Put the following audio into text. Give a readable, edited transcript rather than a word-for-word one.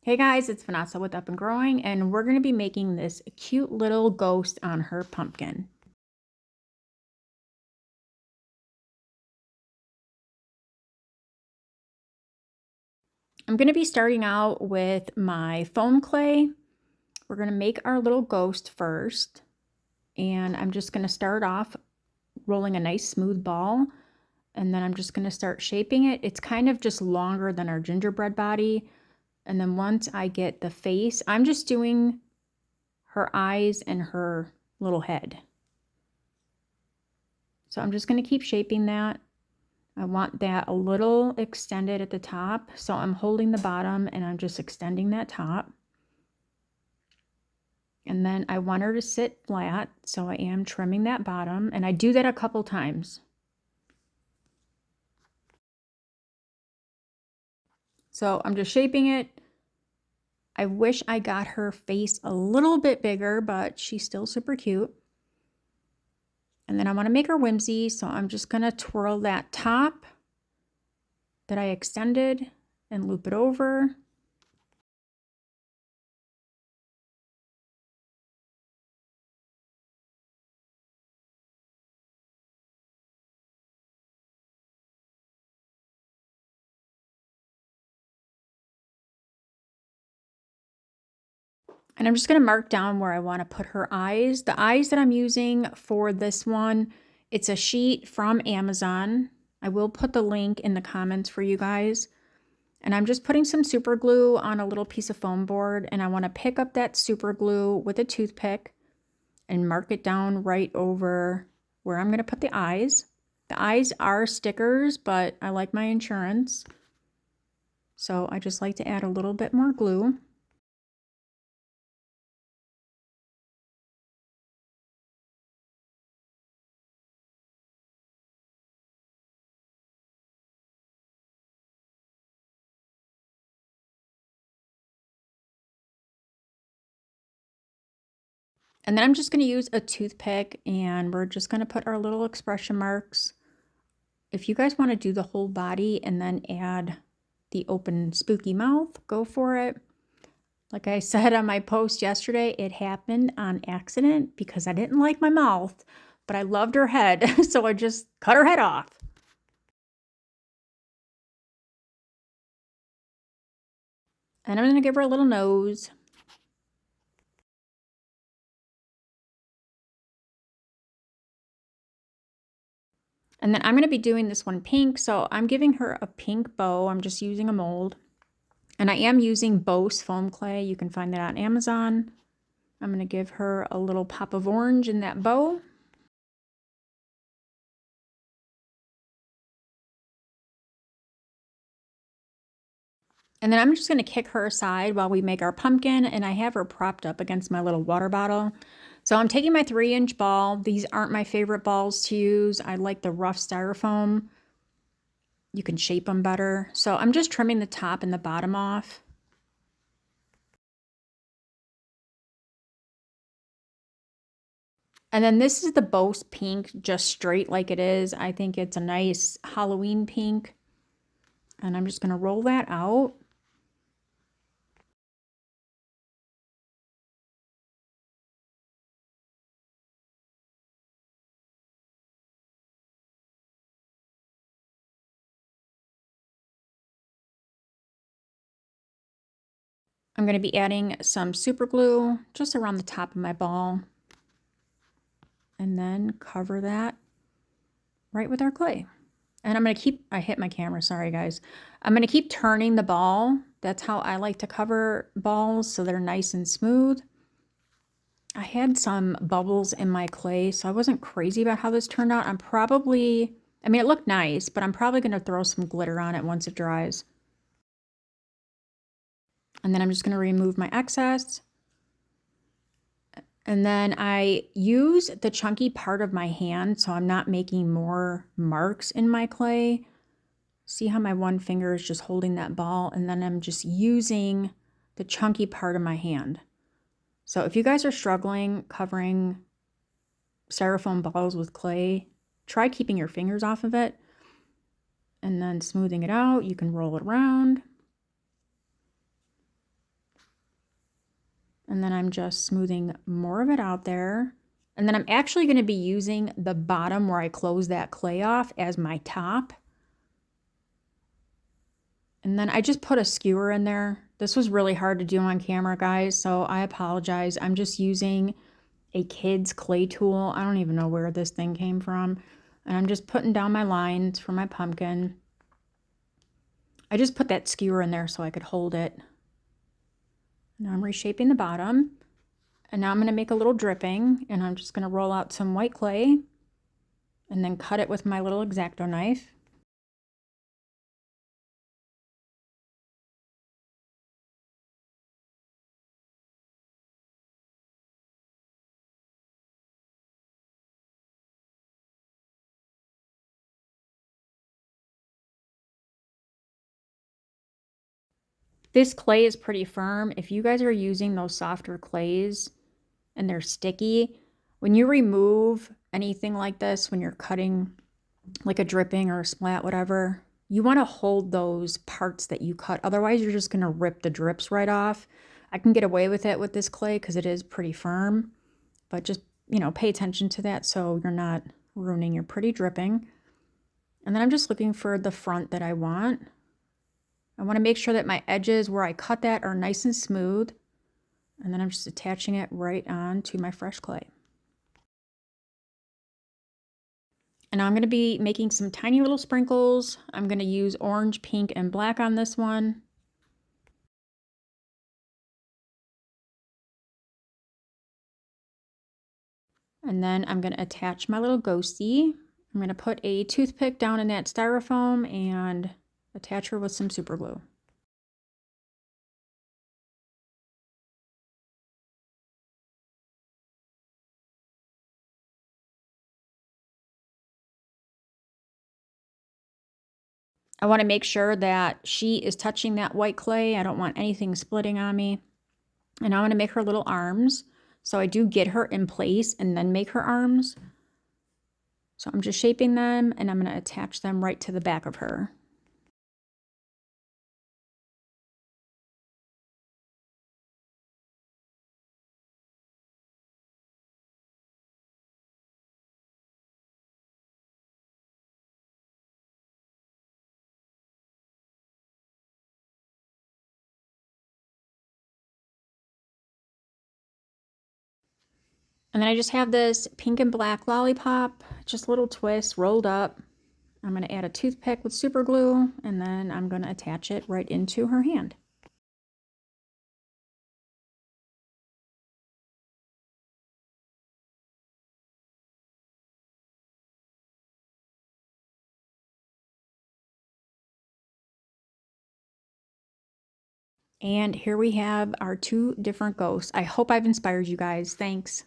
Hey guys, it's Vanessa with Up and Growing, and we're going to be making this cute little ghost on her pumpkin. I'm going to be starting out with my foam clay. We're going to make our little ghost first, and I'm just going to start off rolling a nice smooth ball, and then I'm just going to start shaping it. It's kind of just longer than our gingerbread body, and then once I get the face, I'm just doing her eyes and her little head. So I'm just going to keep shaping that. I want that a little extended at the top, so I'm holding the bottom and I'm just extending that top. And then I want her to sit flat, so I am trimming that bottom, and I do that a couple times. So I'm just shaping it. I wish I got her face a little bit bigger, but she's still super cute. And then I want to make her whimsy, so I'm just going to twirl that top that I extended and loop it over. And I'm just going to mark down where I want to put her eyes. The eyes that I'm using for this one, it's a sheet from Amazon. I will put the link in the comments for you guys. And I'm just putting some super glue on a little piece of foam board, and I want to pick up that super glue with a toothpick and mark it down right over where I'm going to put the eyes. The eyes are stickers, but I like my insurance, so I just like to add a little bit more glue. And then I'm just going to use a toothpick, and we're just going to put our little expression marks. If you guys want to do the whole body and then add the open spooky mouth, go for it. Like I said on my post yesterday, it happened on accident because I didn't like my mouth, but I loved her head, so I just cut her head off. And I'm going to give her a little nose. And then I'm going to be doing this one pink, so I'm giving her a pink bow. I'm just using a mold. And I am using Bose foam clay. You can find that on Amazon. I'm going to give her a little pop of orange in that bow. And then I'm just going to kick her aside while we make our pumpkin, and I have her propped up against my little water bottle. So I'm taking my 3-inch ball. These aren't my favorite balls to use. I like the rough styrofoam. You can shape them better. So I'm just trimming the top and the bottom off. And then this is the Bose pink, just straight like it is. I think it's a nice Halloween pink. And I'm just going to roll that out. I'm going to be adding some super glue just around the top of my ball. And then cover that right with our clay. And I'm going to keep, I hit my camera, sorry guys. I'm going to keep turning the ball. That's how I like to cover balls, so they're nice and smooth. I had some bubbles in my clay, so I wasn't crazy about how this turned out. I mean, it looked nice, but I'm probably going to throw some glitter on it once it dries. And then I'm just going to remove my excess. And then I use the chunky part of my hand so I'm not making more marks in my clay. See how my one finger is just holding that ball, and then I'm just using the chunky part of my hand. So if you guys are struggling covering styrofoam balls with clay, try keeping your fingers off of it and then smoothing it out. You can roll it around. And then I'm just smoothing more of it out there. And then I'm actually going to be using the bottom where I close that clay off as my top. And then I just put a skewer in there. This was really hard to do on camera, guys, so I apologize. I'm just using a kid's clay tool. I don't even know where this thing came from. And I'm just putting down my lines for my pumpkin. I just put that skewer in there so I could hold it. Now I'm reshaping the bottom. And now I'm going to make a little dripping, and I'm just going to roll out some white clay and then cut it with my little X-Acto knife. This clay is pretty firm. If you guys are using those softer clays and they're sticky, when you remove anything like this, when you're cutting like a dripping or a splat, whatever, you want to hold those parts that you cut. Otherwise, you're just going to rip the drips right off. I can get away with it with this clay because it is pretty firm, but just, you know, pay attention to that so you're not ruining your pretty dripping. And then I'm just looking for the front that I want. I want to make sure that my edges where I cut that are nice and smooth. And then I'm just attaching it right on to my fresh clay. And now I'm going to be making some tiny little sprinkles. I'm going to use orange, pink, and black on this one. And then I'm going to attach my little ghostie. I'm going to put a toothpick down in that styrofoam and attach her with some super glue. I want to make sure that she is touching that white clay. I don't want anything splitting on me. And I want to make her little arms. So I do get her in place and then make her arms. So I'm just shaping them and I'm going to attach them right to the back of her. And then I just have this pink and black lollipop, just a little twist rolled up. I'm going to add a toothpick with super glue, and then I'm going to attach it right into her hand. And here we have our two different ghosts. I hope I've inspired you guys. Thanks.